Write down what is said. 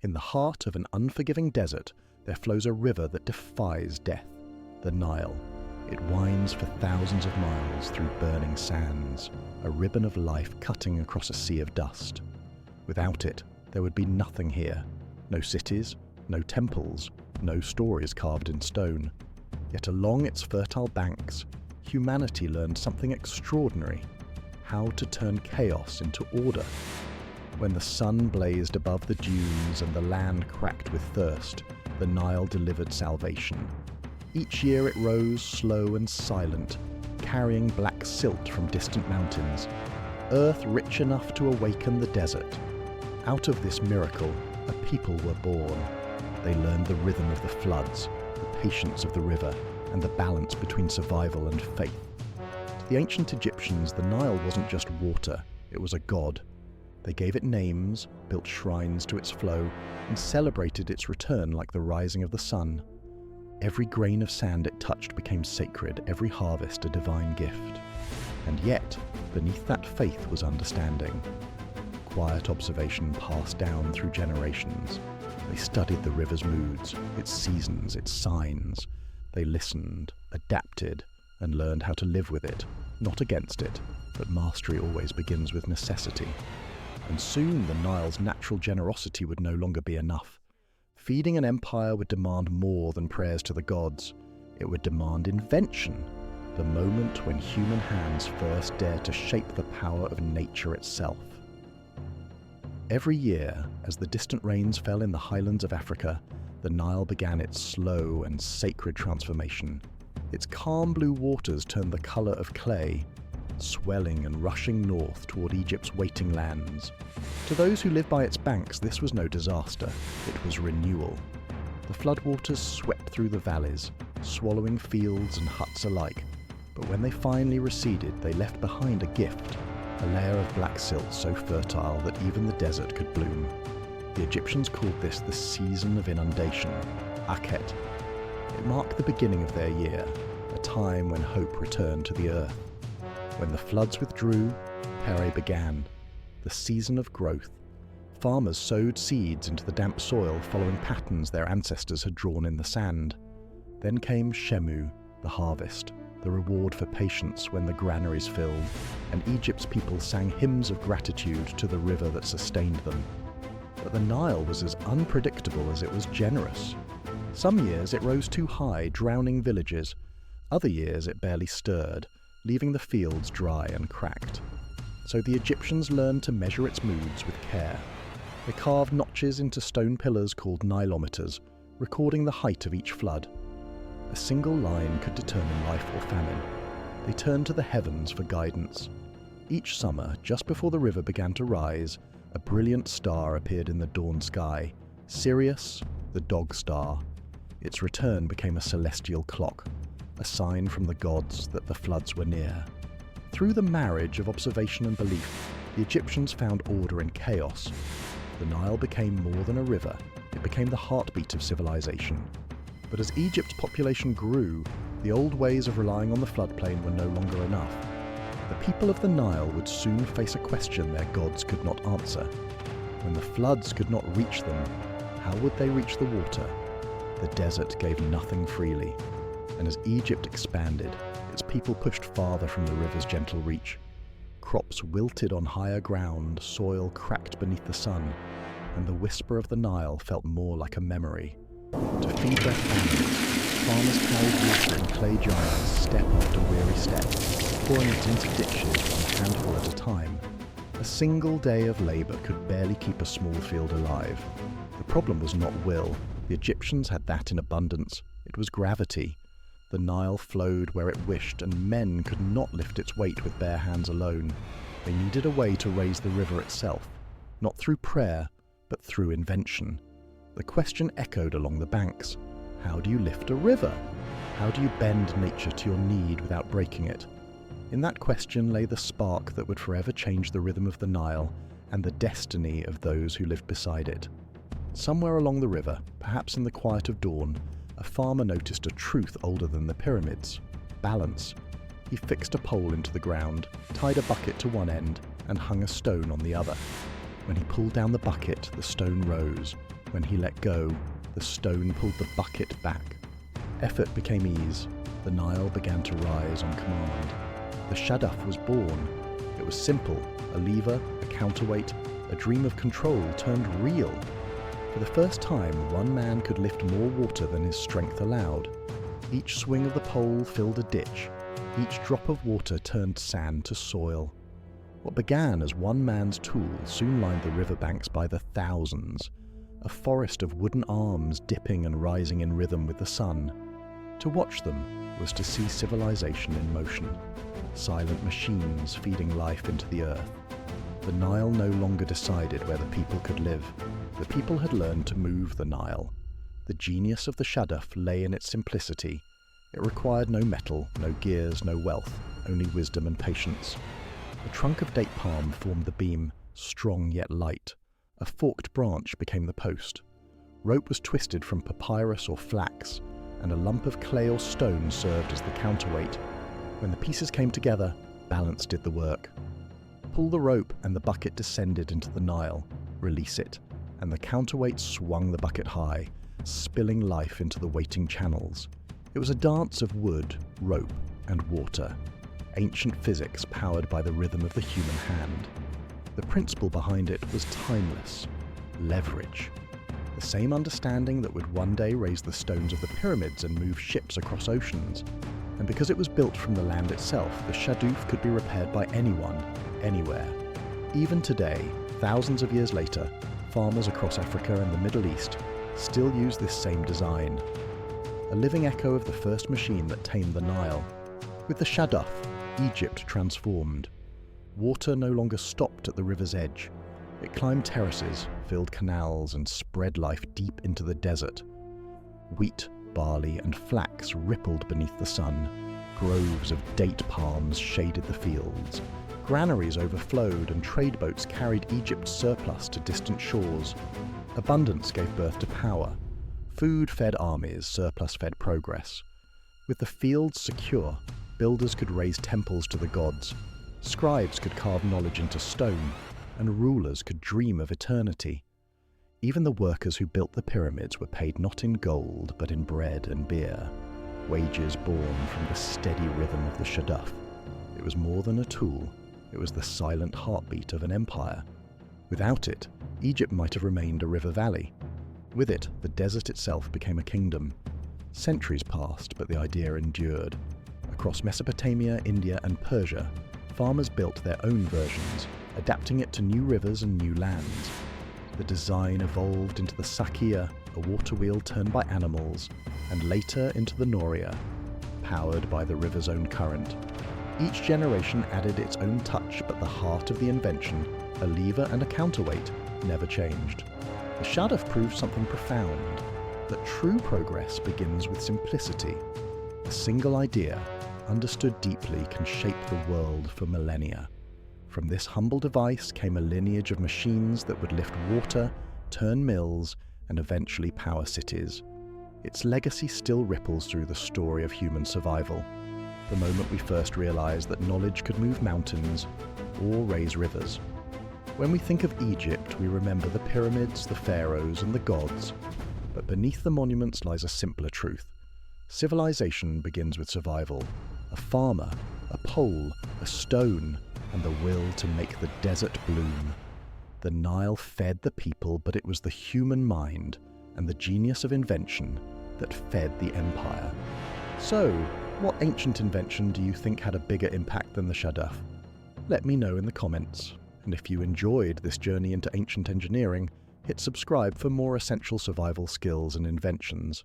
In the heart of an unforgiving desert, there flows a river that defies death, the Nile. It winds for thousands of miles through burning sands, a ribbon of life cutting across a sea of dust. Without it, there would be nothing here. No cities, no temples, no stories carved in stone. Yet along its fertile banks, humanity learned something extraordinary: how to turn chaos into order. When the sun blazed above the dunes and the land cracked with thirst, the Nile delivered salvation. Each year it rose slow and silent, carrying black silt from distant mountains, earth rich enough to awaken the desert. Out of this miracle, a people were born. They learned the rhythm of the floods, the patience of the river, and the balance between survival and faith. To the ancient Egyptians, the Nile wasn't just water, it was a god. They gave it names, built shrines to its flow, and celebrated its return like the rising of the sun. Every grain of sand it touched became sacred, every harvest a divine gift. And yet, beneath that faith was understanding. Quiet observation passed down through generations. They studied the river's moods, its seasons, its signs. They listened, adapted, and learned how to live with it, not against it, but mastery always begins with necessity. And soon the Nile's natural generosity would no longer be enough. Feeding an empire would demand more than prayers to the gods. It would demand invention, the moment when human hands first dare to shape the power of nature itself. Every year, as the distant rains fell in the highlands of Africa, the Nile began its slow and sacred transformation. Its calm blue waters turned the color of clay, swelling and rushing north toward Egypt's waiting lands. To those who lived by its banks, this was no disaster, it was renewal. The floodwaters swept through the valleys, swallowing fields and huts alike, but when they finally receded, they left behind a gift, a layer of black silt so fertile that even the desert could bloom. The Egyptians called this the season of inundation, Akhet. It marked the beginning of their year, a time when hope returned to the earth. When the floods withdrew, Pere began, the season of growth. Farmers sowed seeds into the damp soil following patterns their ancestors had drawn in the sand. Then came Shemu, the harvest, the reward for patience when the granaries filled, and Egypt's people sang hymns of gratitude to the river that sustained them. But the Nile was as unpredictable as it was generous. Some years it rose too high, drowning villages. Other years it barely stirred, leaving the fields dry and cracked. So the Egyptians learned to measure its moods with care. They carved notches into stone pillars called nilometers, recording the height of each flood. A single line could determine life or famine. They turned to the heavens for guidance. Each summer, just before the river began to rise, a brilliant star appeared in the dawn sky, Sirius, the dog star. Its return became a celestial clock, a sign from the gods that the floods were near. Through the marriage of observation and belief, the Egyptians found order in chaos. The Nile became more than a river, it became the heartbeat of civilization. But as Egypt's population grew, the old ways of relying on the floodplain were no longer enough. The people of the Nile would soon face a question their gods could not answer. When the floods could not reach them, how would they reach the water? The desert gave nothing freely. And as Egypt expanded, its people pushed farther from the river's gentle reach. Crops wilted on higher ground, soil cracked beneath the sun, and the whisper of the Nile felt more like a memory. To feed their families, farmers carried water in clay jars step after weary step, pouring it into ditches one handful at a time. A single day of labour could barely keep a small field alive. The problem was not will. The Egyptians had that in abundance. It was gravity. The Nile flowed where it wished, and men could not lift its weight with bare hands alone. They needed a way to raise the river itself, not through prayer, but through invention. The question echoed along the banks. How do you lift a river? How do you bend nature to your need without breaking it? In that question lay the spark that would forever change the rhythm of the Nile and the destiny of those who lived beside it. Somewhere along the river, perhaps in the quiet of dawn, a farmer noticed a truth older than the pyramids: balance. He fixed a pole into the ground, tied a bucket to one end, and hung a stone on the other. When he pulled down the bucket, the stone rose, When he let go, the stone pulled the bucket back. Effort became ease. The Nile began to rise on command. The Shaduf was born. It was simple, a lever, a counterweight, a dream of control turned real. For the first time, one man could lift more water than his strength allowed. Each swing of the pole filled a ditch. Each drop of water turned sand to soil. What began as one man's tool soon lined the riverbanks by the thousands, a forest of wooden arms dipping and rising in rhythm with the sun. To watch them was to see civilization in motion, silent machines feeding life into the earth. The Nile no longer decided where the people could live. The people had learned to move the Nile. The genius of the Shaduf lay in its simplicity. It required no metal, no gears, no wealth, only wisdom and patience. A trunk of date palm formed the beam, strong yet light. A forked branch became the post. Rope was twisted from papyrus or flax, and a lump of clay or stone served as the counterweight. When the pieces came together, balance did the work. Pull the rope and the bucket descended into the Nile. Release it, and the counterweight swung the bucket high, spilling life into the waiting channels. It was a dance of wood, rope, and water. Ancient physics powered by the rhythm of the human hand. The principle behind it was timeless. Leverage. The same understanding that would one day raise the stones of the pyramids and move ships across oceans. And because it was built from the land itself, the Shaduf could be repaired by anyone, anywhere. Even today, thousands of years later, farmers across Africa and the Middle East still use this same design. A living echo of the first machine that tamed the Nile. With the Shaduf, Egypt transformed. Water no longer stopped at the river's edge. It climbed terraces, filled canals, and spread life deep into the desert. Wheat, barley, and flax rippled beneath the sun. Groves of date palms shaded the fields. Granaries overflowed, and trade boats carried Egypt's surplus to distant shores. Abundance gave birth to power. Food fed armies, surplus fed progress. With the fields secure, builders could raise temples to the gods. Scribes could carve knowledge into stone, and rulers could dream of eternity. Even the workers who built the pyramids were paid not in gold, but in bread and beer, wages born from the steady rhythm of the Shaduf. It was more than a tool. It was the silent heartbeat of an empire. Without it, Egypt might have remained a river valley. With it, the desert itself became a kingdom. Centuries passed, but the idea endured. Across Mesopotamia, India, and Persia, farmers built their own versions, adapting it to new rivers and new lands. The design evolved into the sakia, a water wheel turned by animals, and later into the noria, powered by the river's own current. Each generation added its own touch, but the heart of the invention, a lever and a counterweight, never changed. The Shaduf proved something profound, that true progress begins with simplicity. A single idea, understood deeply, can shape the world for millennia. From this humble device came a lineage of machines that would lift water, turn mills, and eventually power cities. Its legacy still ripples through the story of human survival. The moment we first realized that knowledge could move mountains or raise rivers. When we think of Egypt, we remember the pyramids, the pharaohs, and the gods. But beneath the monuments lies a simpler truth. Civilization begins with survival. A farmer, a pole, a stone, and the will to make the desert bloom. The Nile fed the people, but it was the human mind and the genius of invention that fed the empire. So, what ancient invention do you think had a bigger impact than the Shaduf? Let me know in the comments. And if you enjoyed this journey into ancient engineering, hit subscribe for more essential survival skills and inventions.